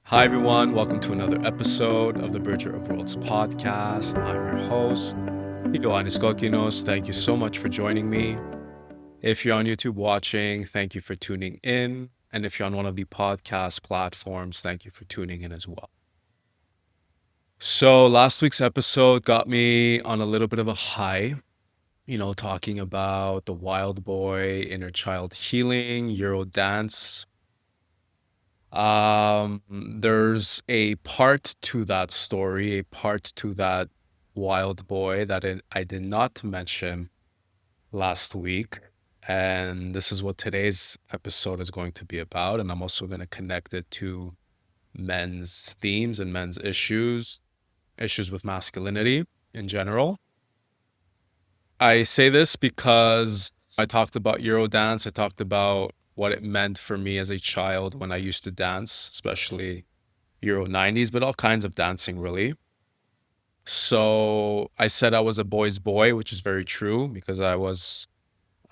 Hi, everyone. Welcome to another episode of the Bridger of Worlds podcast. I'm your host, Ioannis Kokinos. Thank you so much for joining me. If you're on YouTube watching, thank you for tuning in. And if you're on one of the podcast platforms, thank you for tuning in as well. So, last week's episode got me on a little bit of a high, talking about the wild boy, inner child healing, Euro dance. There's a part to that story, a part to that wild boy that I did not mention last week. And this is what today's episode is going to be about. And I'm also going to connect it to men's themes and men's issues with masculinity in general. I say this because I talked about Eurodance. I talked about what it meant for me as a child when I used to dance, especially Euro 90s, but all kinds of dancing, really. So I said I was a boy's boy, which is very true because I was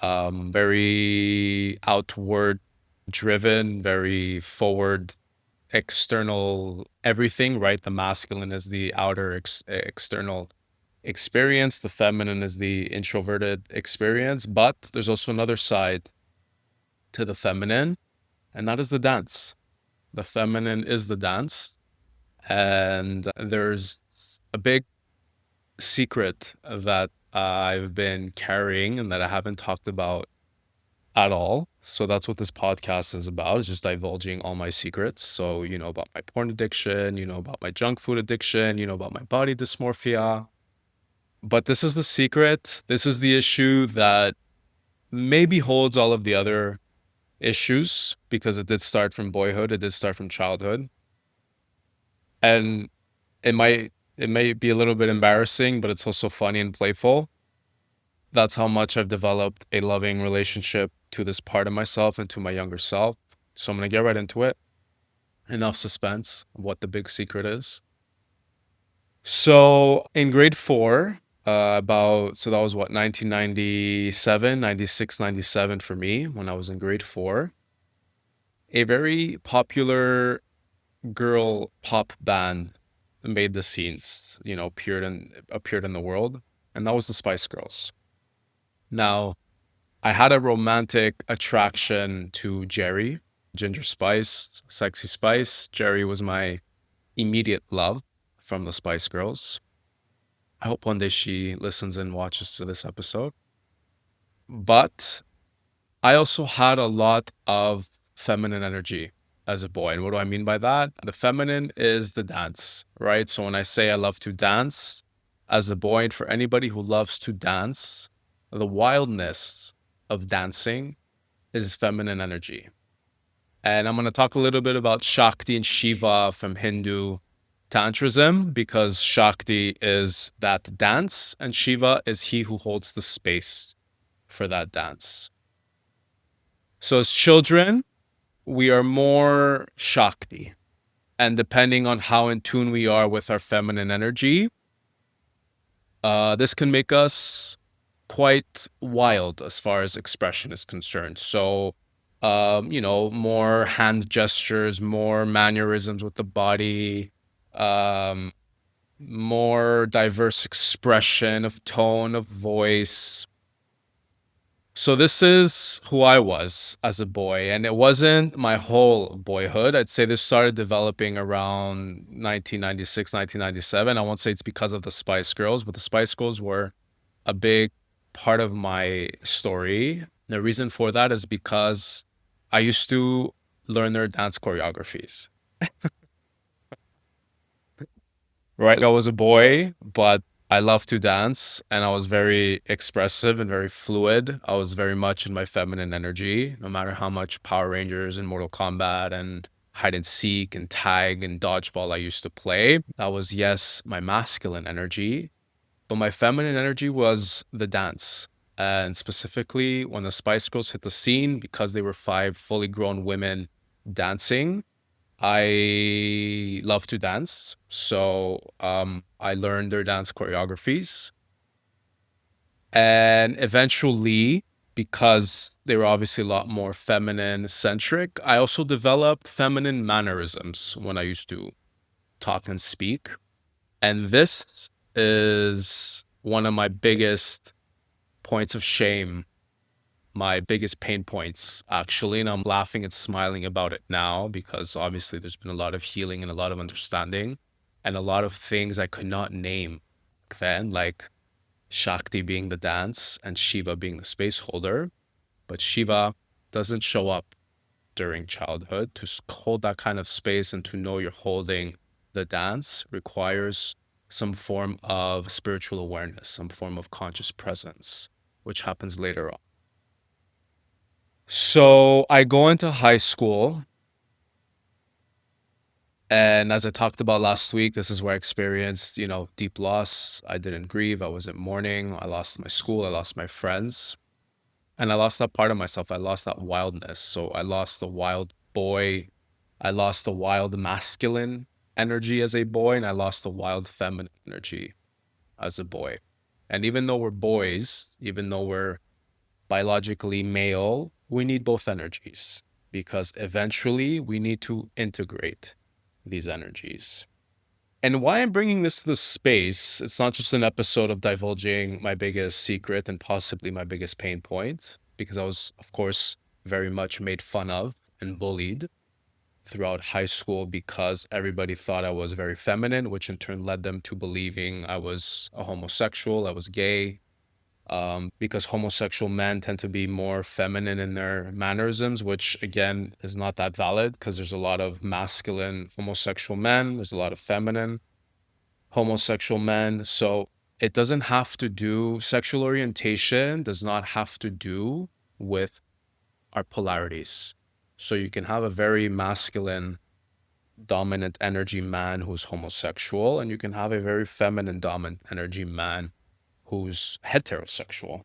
very outward driven, very forward, external everything, right? The masculine is the outer external experience, the feminine is the introverted experience, but there's also another side to the feminine, and that is the dance. The feminine is the dance. And there's a big secret that I've been carrying and that I haven't talked about at all. So that's what this podcast is about, is just divulging all my secrets. So, about my porn addiction, about my junk food addiction, about my body dysmorphia. But this is the secret. This is the issue that maybe holds all of the other issues because it did start from boyhood, it did start from childhood. And it may be a little bit embarrassing, but it's also funny and playful. That's how much I've developed a loving relationship to this part of myself and to my younger self. So I'm going to get right into it. Enough suspense of what the big secret is. So in grade 4, so that was what, 1997, 96, 97 for me when I was in grade 4. A very popular girl pop band made the scenes, appeared in the world, and that was the Spice Girls. Now, I had a romantic attraction to Jerry, Ginger Spice, Sexy Spice. Jerry was my immediate love from the Spice Girls. I hope one day she listens and watches to this episode. But I also had a lot of feminine energy as a boy. And what do I mean by that? The feminine is the dance, right? So when I say I love to dance as a boy, and for anybody who loves to dance, the wildness of dancing is feminine energy. And I'm going to talk a little bit about Shakti and Shiva from Hindu Tantrism, because Shakti is that dance and Shiva is he who holds the space for that dance. So as children, we are more Shakti. And depending on how in tune we are with our feminine energy, this can make us quite wild as far as expression is concerned. So, more hand gestures, more mannerisms with the body, more diverse expression of tone of voice. So this is who I was as a boy, and it wasn't my whole boyhood. I'd say this started developing around 1996, 1997. I won't say it's because of the Spice Girls, but the Spice Girls were a big part of my story. The reason for that is because I used to learn their dance choreographies. Right? I was a boy, but I loved to dance and I was very expressive and very fluid. I was very much in my feminine energy, no matter how much Power Rangers and Mortal Kombat and hide and seek and tag and dodgeball I used to play. That was, yes, my masculine energy, but my feminine energy was the dance. And specifically, when the Spice Girls hit the scene, because they were 5 fully grown women dancing, I love to dance. So I learned their dance choreographies. And eventually, because they were obviously a lot more feminine centric. I also developed feminine mannerisms when I used to talk and speak. And this is one of my biggest points of shame, my biggest pain points, actually. And I'm laughing and smiling about it now because obviously there's been a lot of healing and a lot of understanding and a lot of things I could not name back then, like Shakti being the dance and Shiva being the space holder. But Shiva doesn't show up during childhood. To hold that kind of space and to know you're holding the dance requires some form of spiritual awareness, some form of conscious presence, which happens later on. So I go into high school, and as I talked about last week, this is where I experienced, deep loss. I didn't grieve. I was in mourning. I lost my school. I lost my friends. And I lost that part of myself. I lost that wildness. So I lost the wild boy. I lost the wild masculine energy as a boy, and I lost the wild feminine energy as a boy. And even though we're boys, even though we're biologically male, we need both energies because eventually we need to integrate these energies. And why I'm bringing this to the space, it's not just an episode of divulging my biggest secret and possibly my biggest pain point, because I was, of course, very much made fun of and bullied throughout high school because everybody thought I was very feminine, which in turn led them to believing I was a homosexual, I was gay, because homosexual men tend to be more feminine in their mannerisms, which again is not that valid because there's a lot of masculine homosexual men, there's a lot of feminine homosexual men. So it doesn't have to do, sexual orientation does not have to do with our polarities. So you can have a very masculine, dominant energy man who's homosexual, and you can have a very feminine, dominant energy man who's heterosexual.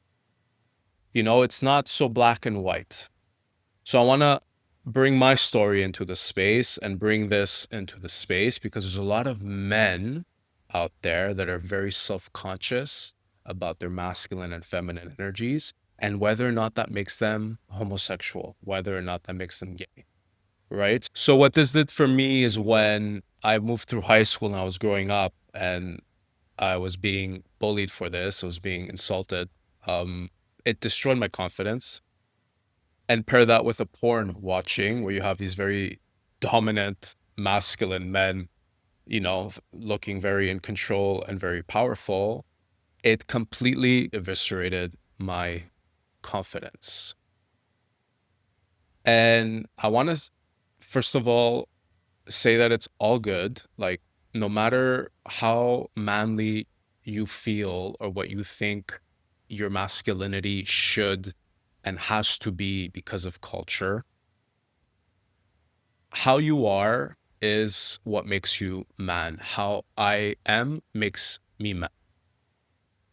It's not so black and white. So I want to bring my story into the space and bring this into the space because there's a lot of men out there that are very self-conscious about their masculine and feminine energies and whether or not that makes them homosexual, whether or not that makes them gay, right? So what this did for me is when I moved through high school and I was growing up and I was being bullied for this, I was being insulted. It destroyed my confidence. And pair that with a porn watching where you have these very dominant masculine men, looking very in control and very powerful, it completely eviscerated my confidence. And I want to, first of all, say that it's all good. Like, no matter how manly you feel or what you think your masculinity should and has to be because of culture, how you are is what makes you man. How I am makes me man.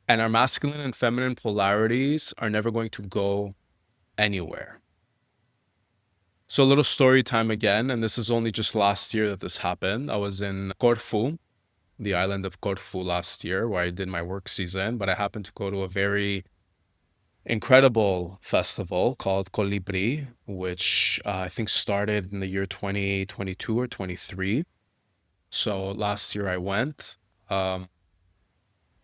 And our masculine and feminine polarities are never going to go anywhere. So a little story time again, and this is only just last year that this happened. I was in Corfu, the island of Corfu last year, where I did my work season, but I happened to go to a very incredible festival called Colibri, which I think started in the year 2022 or 23. So last year I went, um,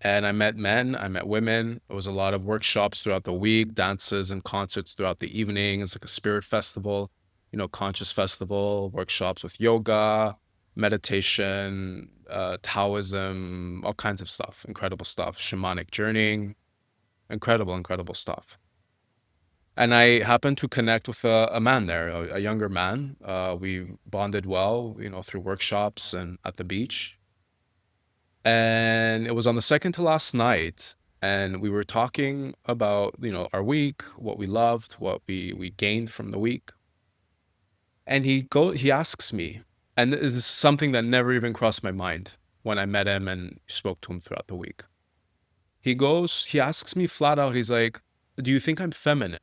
and I met men, I met women. There was a lot of workshops throughout the week, dances and concerts throughout the evening. It's like a spirit festival, conscious festival, workshops with yoga, meditation, Taoism, all kinds of stuff, incredible stuff, shamanic journeying, incredible stuff. And I happened to connect with a man there, a younger man. We bonded well, through workshops and at the beach. And it was on the second to last night, and we were talking about, our week, what we loved, what we gained from the week. And he asks me, and this is something that never even crossed my mind when I met him and spoke to him throughout the week. He asks me flat out, he's like, "Do you think I'm feminine?"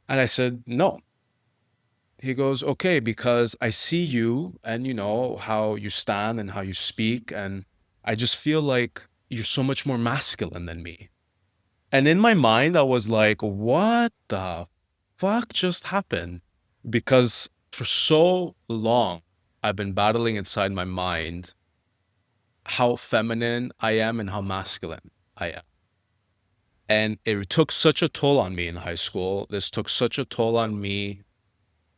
And I said, "No." He goes, "Okay, because I see you and how you stand and how you speak, and I just feel like you're so much more masculine than me." And in my mind, I was like, what the fuck just happened? Because for so long, I've been battling inside my mind how feminine I am and how masculine I am. And it took such a toll on me in high school. This took such a toll on me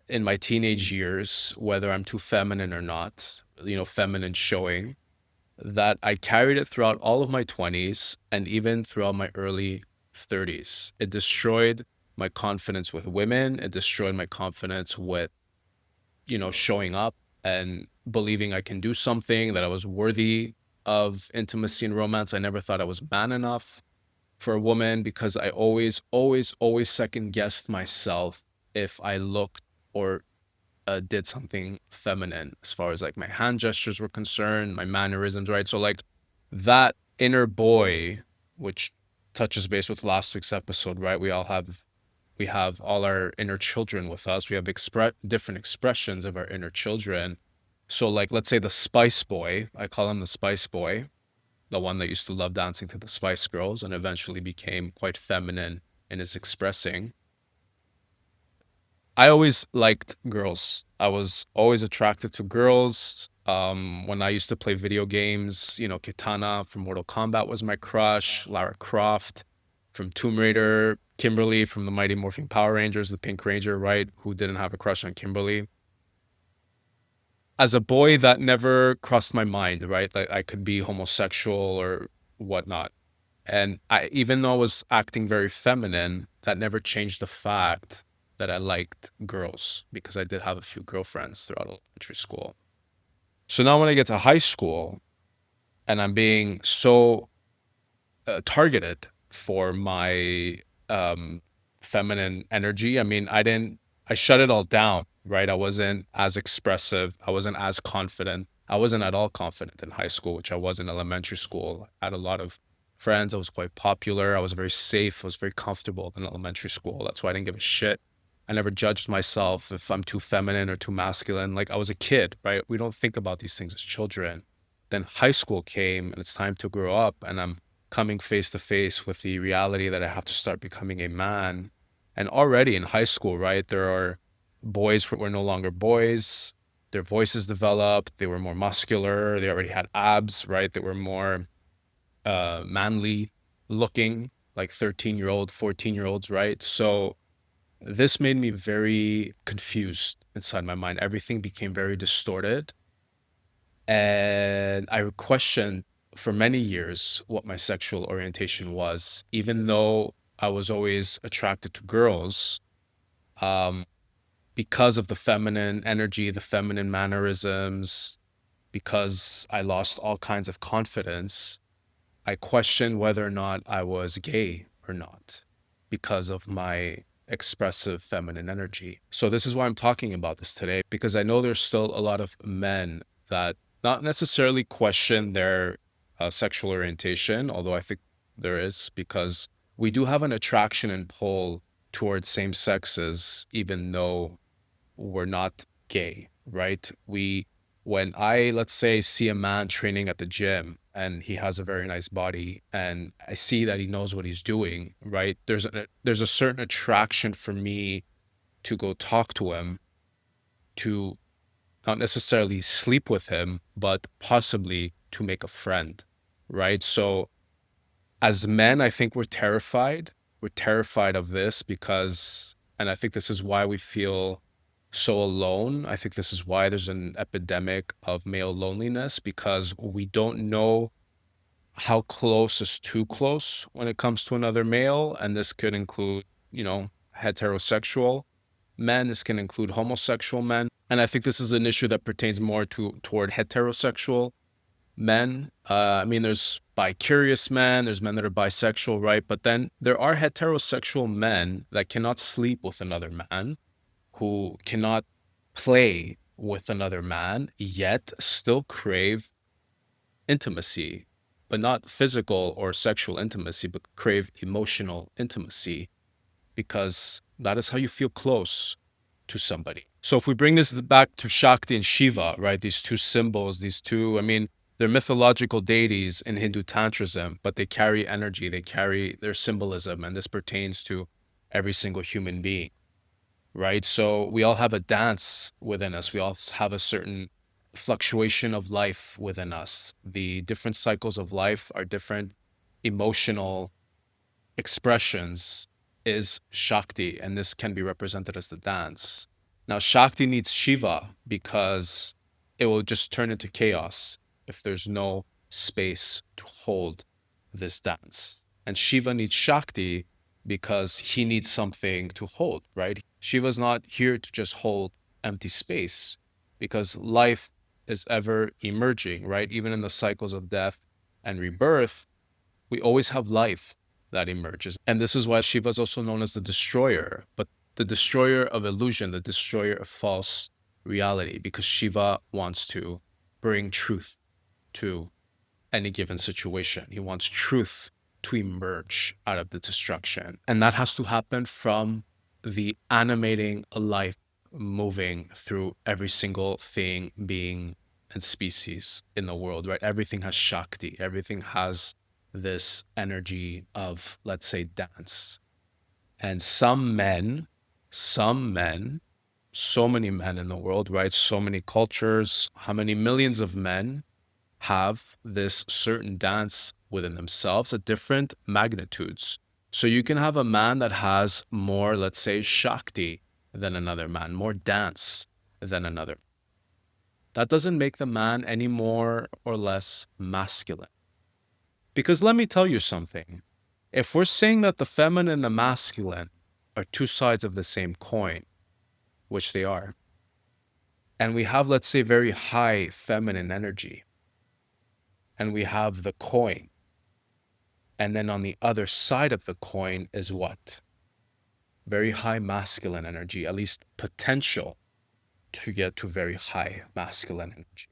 in my teenage years, whether I'm too feminine or not, feminine showing, that I carried it throughout all of my 20s and even throughout my early 30s. It destroyed my confidence with women. It destroyed my confidence with, showing up and believing I can do something, that I was worthy of intimacy and romance. I never thought I was man enough for a woman because I always, always, always second guessed myself if I looked or did something feminine as far as like my hand gestures were concerned, my mannerisms, right? So like that inner boy, which touches base with last week's episode, right? We have all our inner children with us. We have different expressions of our inner children. So like let's say the Spice Boy, I call him the Spice Boy, the one that used to love dancing to the Spice Girls and eventually became quite feminine in his expressing. I always liked girls. I was always attracted to girls. When I used to play video games, Kitana from Mortal Kombat was my crush, Lara Croft from Tomb Raider, Kimberly from the Mighty Morphin Power Rangers, the Pink Ranger, right? Who didn't have a crush on Kimberly? As a boy, that never crossed my mind, right? That I could be homosexual or whatnot. And even though I was acting very feminine, that never changed the fact that I liked girls because I did have a few girlfriends throughout elementary school. So now when I get to high school and I'm being so targeted for my feminine energy, I mean, I shut it all down, right? I wasn't as expressive. I wasn't as confident. I wasn't at all confident in high school, which I was in elementary school. I had a lot of friends. I was quite popular. I was very safe. I was very comfortable in elementary school. That's why I didn't give a shit. I never judged myself if I'm too feminine or too masculine. Like I was a kid, right? We don't think about these things as children. Then high school came and it's time to grow up and I'm coming face to face with the reality that I have to start becoming a man. And already in high school, right, there are boys who were no longer boys. Their voices developed. They were more muscular. They already had abs, right? They were more manly looking, like 13-year-old, 14-year-olds, right? So this made me very confused inside my mind. Everything became very distorted. And I questioned for many years what my sexual orientation was, even though I was always attracted to girls, um, because of the feminine energy, the feminine mannerisms, because I lost all kinds of confidence. I questioned whether or not I was gay or not because of my expressive feminine energy. So this is why I'm talking about this today, because I know there's still a lot of men that not necessarily question their sexual orientation, although I think there is, because we do have an attraction and pull towards same sexes, even though we're not gay, right? When I, let's say, see a man training at the gym and he has a very nice body and I see that he knows what he's doing, right? There's a certain attraction for me to go talk to him, to not necessarily sleep with him, but possibly to make a friend, right? So as men, I think we're terrified. We're terrified of this because, and I think this is why we feel so alone. I think this is why there's an epidemic of male loneliness because we don't know how close is too close when it comes to another male. And this could include, heterosexual men. This can include homosexual men. And I think this is an issue that pertains more toward heterosexual men. I mean, there's bi-curious men, there's men that are bisexual, right? But then there are heterosexual men that cannot sleep with another man, who cannot play with another man, yet still crave intimacy, but not physical or sexual intimacy, but crave emotional intimacy because that is how you feel close to somebody. So if we bring this back to Shakti and Shiva, right? These two symbols, I mean, They're mythological deities in Hindu Tantrism, but they carry energy, they carry their symbolism, and this pertains to every single human being, right? So we all have a dance within us. We all have a certain fluctuation of life within us. The different cycles of life are different emotional expressions is Shakti, and this can be represented as the dance. Now, Shakti needs Shiva because it will just turn into chaos if there's no space to hold this dance. And Shiva needs Shakti because he needs something to hold, right? Shiva's not here to just hold empty space because life is ever emerging, right? Even in the cycles of death and rebirth, we always have life that emerges. And this is why Shiva is also known as the destroyer, but the destroyer of illusion, the destroyer of false reality, because Shiva wants to bring truth to any given situation. He wants truth to emerge out of the destruction. And that has to happen from the animating life moving through every single thing, being, and species in the world, right? Everything has Shakti, everything has this energy of, let's say, dance. And some men, so many men in the world, right? So many cultures, how many millions of men have this certain dance within themselves at different magnitudes. So you can have a man that has more, let's say, Shakti than another man, more dance than another. That doesn't make the man any more or less masculine. Because let me tell you something. If we're saying that the feminine and the masculine are two sides of the same coin, which they are, and we have, let's say, very high feminine energy, and we have the coin, and then on the other side of the coin is what? Very high masculine energy, at least potential to get to very high masculine energy,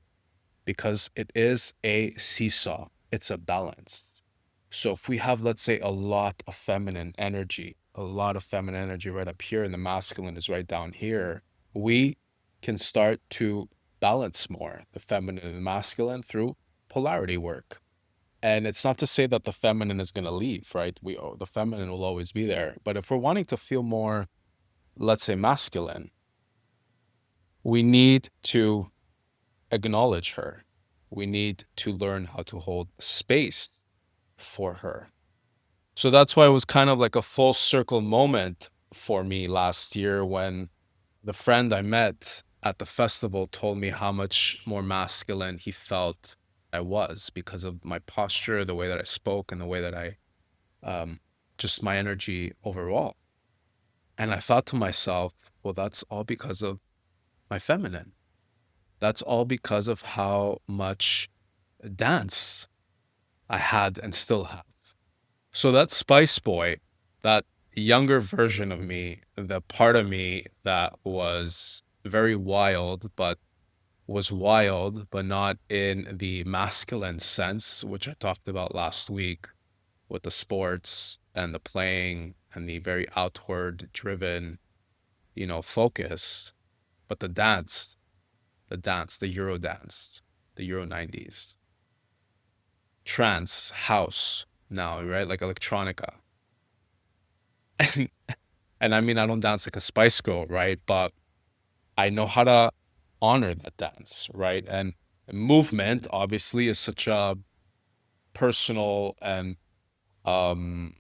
because it is a seesaw, it's a balance. So if we have, let's say, a lot of feminine energy, right up here, and the masculine is right down here, we can start to balance more the feminine and masculine through polarity work. And it's not to say that the feminine is going to leave, right? The feminine will always be there. But if we're wanting to feel more, let's say, masculine, we need to acknowledge her. We need to learn how to hold space for her. So that's why it was kind of like a full circle moment for me last year when the friend I met at the festival told me how much more masculine he felt I was because of my posture, the way that I spoke, and the way that I just my energy overall. And I thought to myself, well, that's all because of my feminine. That's all because of how much dance I had and still have. So that Spice Boy, that younger version of me, the part of me that was very wild, but was wild, but not in the masculine sense, which I talked about last week with the sports and the playing and the very outward driven, focus, but the Euro dance, the Euro 90s, trance, house now, right? Like electronica. And, and I mean, I don't dance like a Spice Girl, right? But I know how to honor that dance, right? And movement obviously is such a personal and um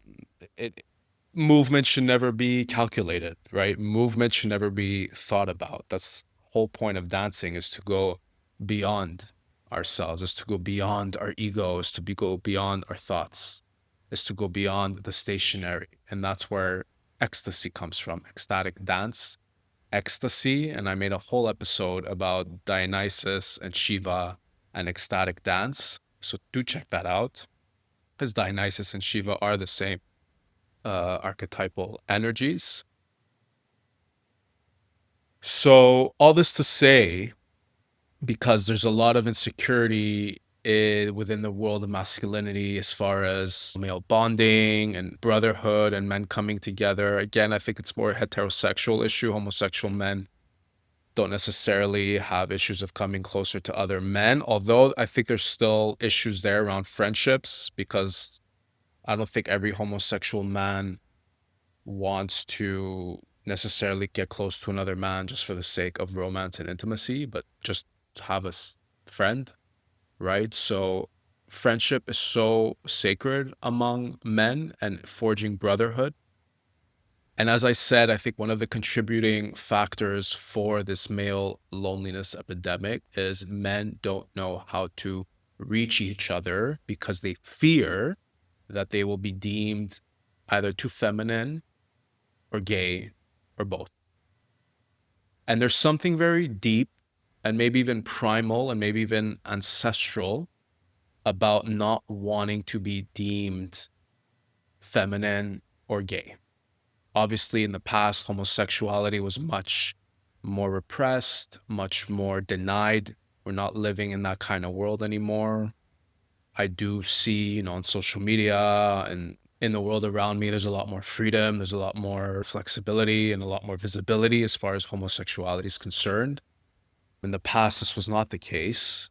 it movement should never be calculated, right? Movement should never be thought about. That's the whole point of dancing, is to go beyond ourselves, is to go beyond our ego, go beyond our thoughts, is to go beyond the stationary. And that's where ecstasy comes from, ecstatic dance, ecstasy. And I made a whole episode about Dionysus and Shiva and ecstatic dance. So do check that out, because Dionysus and Shiva are the same archetypal energies. So, all this to say, because there's a lot of insecurity within the world of masculinity as far as male bonding and brotherhood and men coming together. Again, I think it's more a heterosexual issue. Homosexual men don't necessarily have issues of coming closer to other men, although I think there's still issues there around friendships, because I don't think every homosexual man wants to necessarily get close to another man just for the sake of romance and intimacy, but just have a friend, right? So friendship is so sacred among men and forging brotherhood. And as I said, I think one of the contributing factors for this male loneliness epidemic is men don't know how to reach each other because they fear that they will be deemed either too feminine or gay or both. And there's something very deep and maybe even primal and maybe even ancestral about not wanting to be deemed feminine or gay. Obviously, in the past, homosexuality was much more repressed, much more denied. We're not living in that kind of world anymore. I do see, on social media and in the world around me, there's a lot more freedom, there's a lot more flexibility and a lot more visibility as far as homosexuality is concerned. In the past, this was not the case.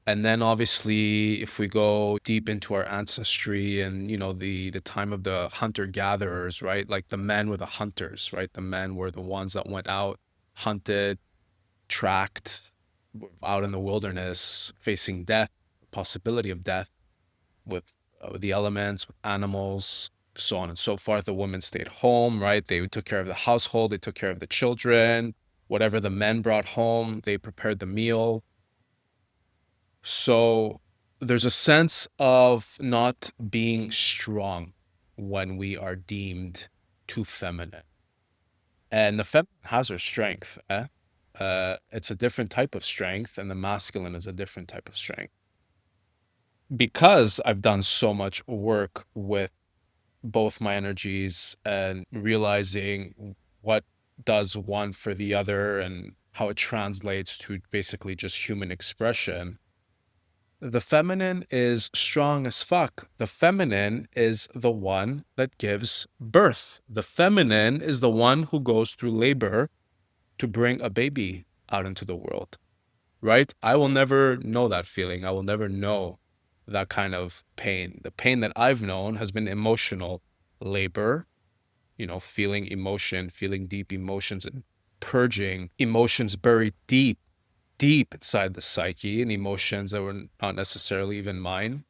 And then obviously, if we go deep into our ancestry and, the time of the hunter gatherers, right? Like the men were the hunters, right? The men were the ones that went out, hunted, tracked, out in the wilderness, facing death, possibility of death with the elements, with animals, so on and so forth. The women stayed home, right? They took care of the household, they took care of the children. Whatever the men brought home, they prepared the meal. So there's a sense of not being strong when we are deemed too feminine. And the feminine has her strength, eh? It's a different type of strength, and the masculine is a different type of strength. Because I've done so much work with both my energies and realizing what does one for the other and how it translates to basically just human expression. The feminine is strong as fuck. The feminine is the one that gives birth. The feminine is the one who goes through labor to bring a baby out into the world, right? I will never know that feeling. I will never know that kind of pain. The pain that I've known has been emotional labor, feeling emotion, feeling deep emotions and purging emotions buried deep inside the psyche and emotions that were not necessarily even mine,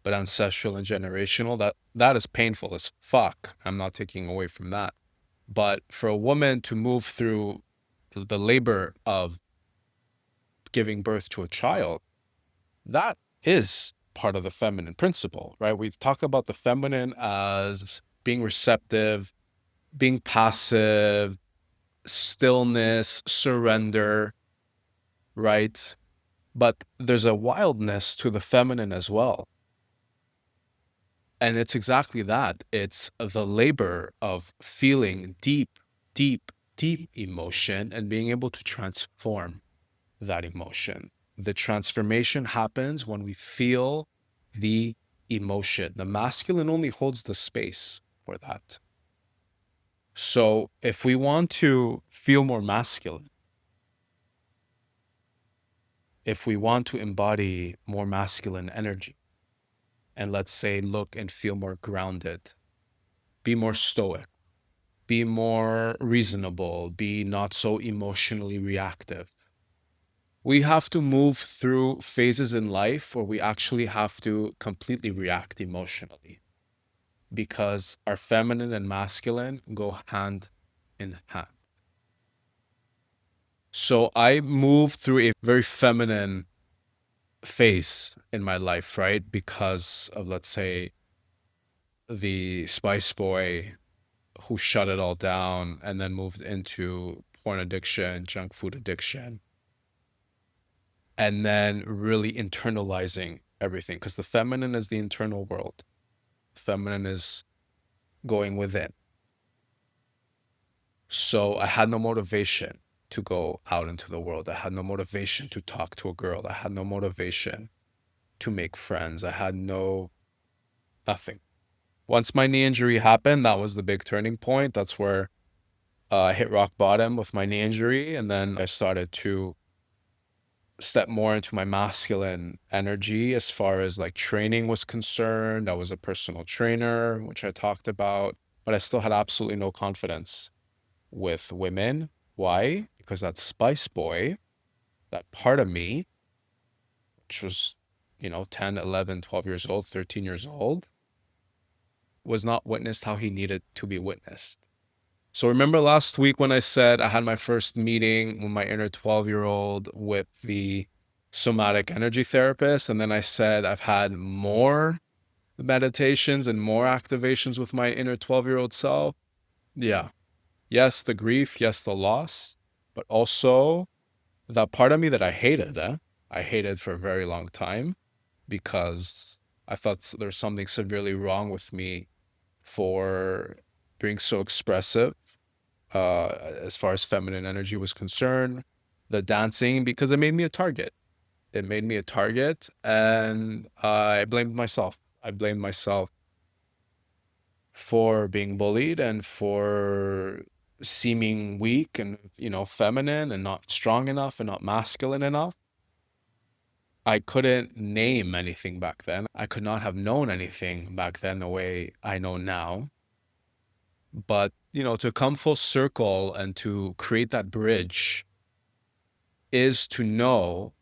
but ancestral and generational. That is painful as fuck. I'm not taking away from that. But for a woman to move through the labor of giving birth to a child, that is part of the feminine principle, right? We talk about the feminine as being receptive, being passive, stillness, surrender, right? But there's a wildness to the feminine as well. And it's exactly that. It's the labor of feeling deep, deep emotion and being able to transform that emotion. The transformation happens when we feel the emotion. The masculine only holds the space for that. So if we want to feel more masculine, if we want to embody more masculine energy, and let's say look and feel more grounded, be more stoic, be more reasonable, be not so emotionally reactive. We have to move through phases in life where we actually have to completely react emotionally, because our feminine and masculine go hand in hand. So I moved through a very feminine phase in my life, right? Because of, let's say, the Spice Boy who shut it all down and then moved into porn addiction, junk food addiction, and then really internalizing everything. Because the feminine is the internal world, the feminine is going within. So I had no motivation to go out into the world. I had no motivation to talk to a girl. I had no motivation to make friends. I had nothing. Once my knee injury happened, that was the big turning point. That's where I hit rock bottom with my knee injury, and then I started to step more into my masculine energy as far as like training was concerned. I was a personal trainer, which I talked about, but I still had absolutely no confidence with women. Why? Because that spice boy, that part of me, which was, 10, 11, 12 years old, 13 years old, was not witnessed how he needed to be witnessed. So remember last week when I said I had my first meeting with my inner 12-year-old with the somatic energy therapist, and then I said I've had more meditations and more activations with my inner 12-year-old self? Yeah. Yes, the grief, yes, the loss, but also that part of me that I hated, I hated for a very long time because I thought there's something severely wrong with me for being so expressive as far as feminine energy was concerned. The dancing, because it made me a target. It made me a target, and I blamed myself. I blamed myself for being bullied and for seeming weak and, feminine and not strong enough and not masculine enough. I couldn't name anything back then. I could not have known anything back then the way I know now. But, to come full circle and to create that bridge is to know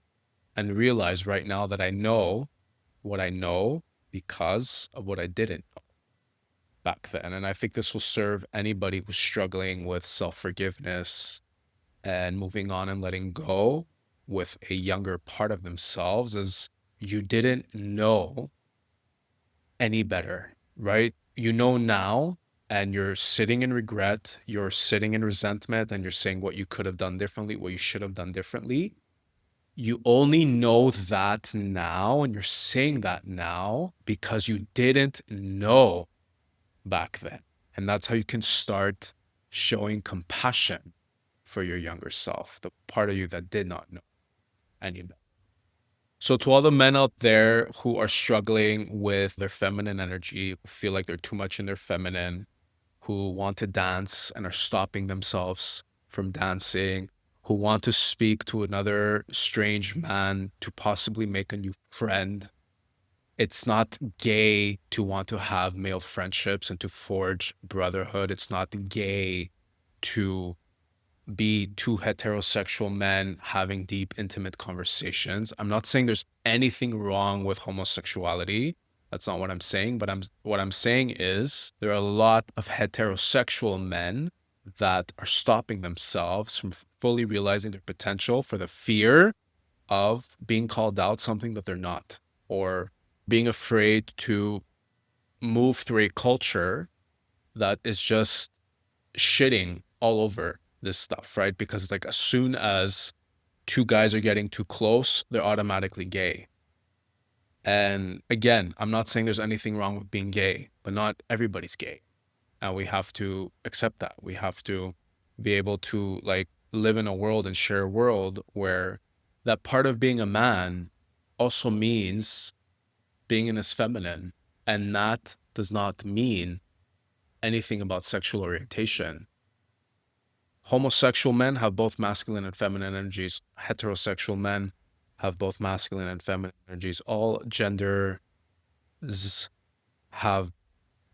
and realize right now that I know what I know because of what I didn't know back then. And I think this will serve anybody who's struggling with self-forgiveness and moving on and letting go with a younger part of themselves, is you didn't know any better, right? You know now, and you're sitting in regret, you're sitting in resentment, and you're saying what you could have done differently, what you should have done differently. You only know that now, and you're saying that now because you didn't know back then. And that's how you can start showing compassion for your younger self, the part of you that did not know any better. So, to all the men out there who are struggling with their feminine energy, who feel like they're too much in their feminine, who want to dance and are stopping themselves from dancing, who want to speak to another strange man to possibly make a new friend. It's not gay to want to have male friendships and to forge brotherhood. It's not gay to be two heterosexual men having deep, intimate conversations. I'm not saying there's anything wrong with homosexuality. That's not what I'm saying. But what I'm saying is there are a lot of heterosexual men that are stopping themselves from fully realizing their potential for the fear of being called out something that they're not, or being afraid to move through a culture that is just shitting all over this stuff, right? Because like as soon as two guys are getting too close, they're automatically gay. And again, I'm not saying there's anything wrong with being gay, but not everybody's gay. And we have to accept that. We have to be able to like live in a world and share a world where that part of being a man also means being in his feminine. And that does not mean anything about sexual orientation. Homosexual men have both masculine and feminine energies. Heterosexual men have both masculine and feminine energies. All genders have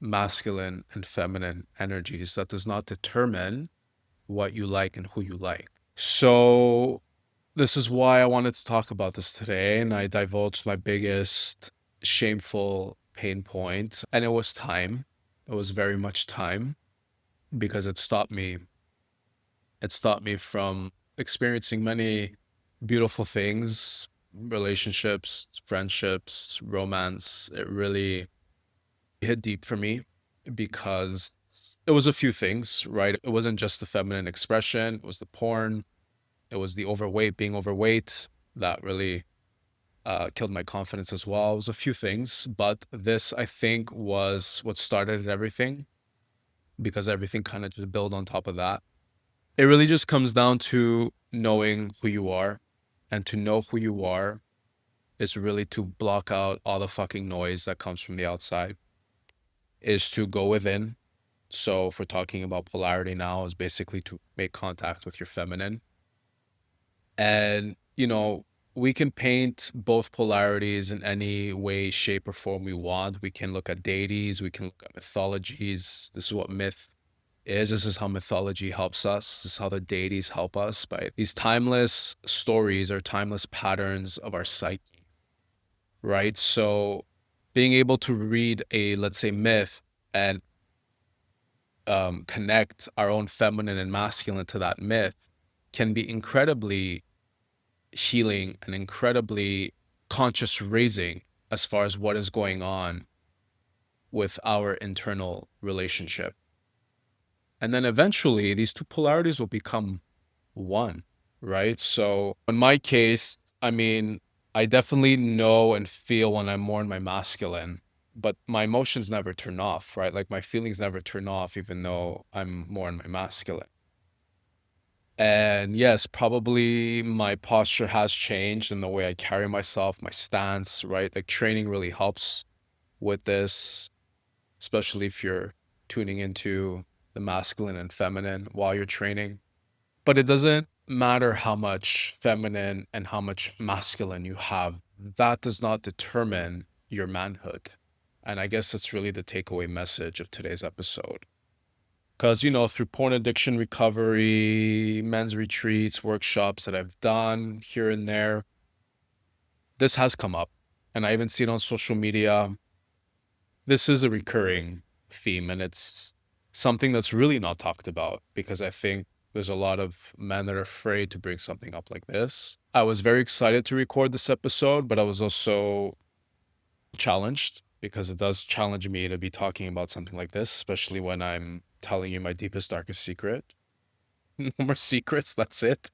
masculine and feminine energies. That does not determine what you like and who you like. So, this is why I wanted to talk about this today. And I divulged my biggest shameful pain point. And it was time. It was very much time because it stopped me from experiencing many beautiful things, relationships, friendships, romance. It really hit deep for me because it was a few things, right? It wasn't just the feminine expression, it was the porn, it was the being overweight that really killed my confidence as well. It was a few things, but this, I think, was what started everything because everything kind of just built on top of that. It really just comes down to knowing who you are. And to know who you are is really to block out all the fucking noise that comes from the outside, is to go within So if we're talking about polarity now, is basically to make contact with your feminine. And, we can paint both polarities in any way, shape, or form we want. We can look at deities, we can look at mythologies. This is what myth is. This is how mythology helps us. This is how the deities help us by these timeless stories or timeless patterns of our psyche, right? So being able to read a, let's say, myth and connect our own feminine and masculine to that myth can be incredibly healing and incredibly conscious raising as far as what is going on with our internal relationship. And then eventually these two polarities will become one, right? So in my case, I mean, I definitely know and feel when I'm more in my masculine, but my emotions never turn off, right? Like my feelings never turn off, even though I'm more in my masculine. And yes, probably my posture has changed in the way I carry myself, my stance, right? Like training really helps with this, especially if you're tuning into the masculine and feminine while you're training. But it doesn't matter how much feminine and how much masculine you have. That does not determine your manhood. And I guess that's really the takeaway message of today's episode. Because, through porn addiction recovery, men's retreats, workshops that I've done here and there, this has come up. And I even see it on social media. This is a recurring theme, and it's something that's really not talked about because I think there's a lot of men that are afraid to bring something up like this. I was very excited to record this episode, but I was also challenged because it does challenge me to be talking about something like this, especially when I'm telling you my deepest, darkest secret. No more secrets. That's it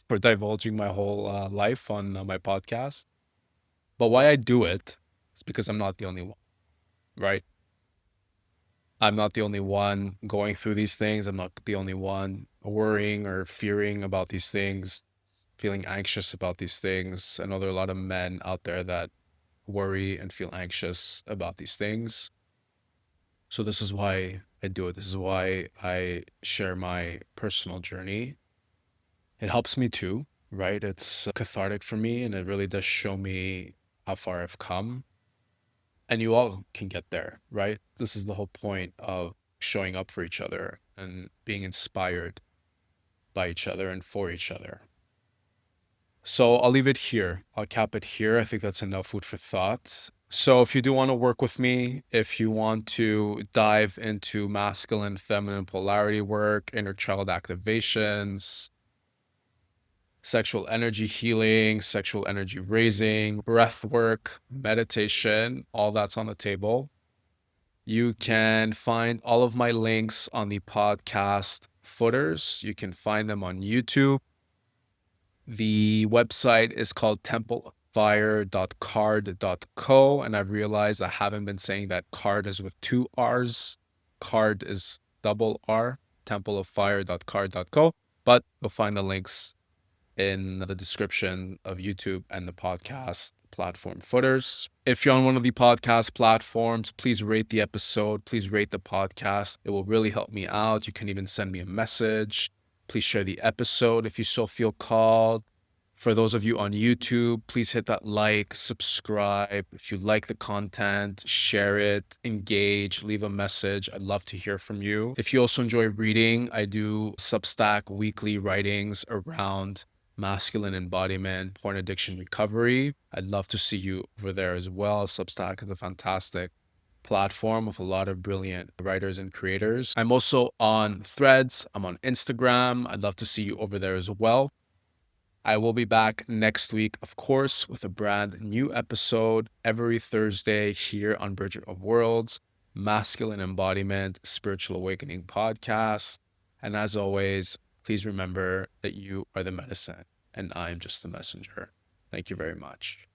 for divulging my whole life on my podcast. But why I do it is because I'm not the only one, right? I'm not the only one going through these things. I'm not the only one worrying or fearing about these things, feeling anxious about these things. I know there are a lot of men out there that worry and feel anxious about these things. So this is why I do it. This is why I share my personal journey. It helps me too, right? It's cathartic for me and it really does show me how far I've come. And you all can get there, right? This is the whole point of showing up for each other and being inspired by each other and for each other. So I'll leave it here. I'll cap it here. I think that's enough food for thought. So if you do want to work with me, if you want to dive into masculine, feminine polarity work, inner child activations, sexual energy healing, sexual energy raising, breath work, meditation, all that's on the table. You can find all of my links on the podcast footers. You can find them on YouTube. The website is called templeofire.card.co. And I've realized I haven't been saying that card is with two R's. Card is double R, templeoffire.card.co. But you'll find the links in the description of YouTube and the podcast platform footers. If you're on one of the podcast platforms, please rate the episode. Please rate the podcast. It will really help me out. You can even send me a message. Please share the episode if you so feel called. For those of you on YouTube, please hit that like, subscribe. If you like the content, share it, engage, leave a message. I'd love to hear from you. If you also enjoy reading, I do Substack weekly writings around masculine embodiment, porn addiction recovery. I'd love to see you over there as well. Substack is a fantastic platform with a lot of brilliant writers and creators. I'm also on Threads. I'm on Instagram. I'd love to see you over there as well. I will be back next week, of course, with a brand new episode every Thursday here on Bridger of Worlds, Masculine Embodiment, Spiritual Awakening podcast. And as always, please remember that you are the medicine and I'm just the messenger. Thank you very much.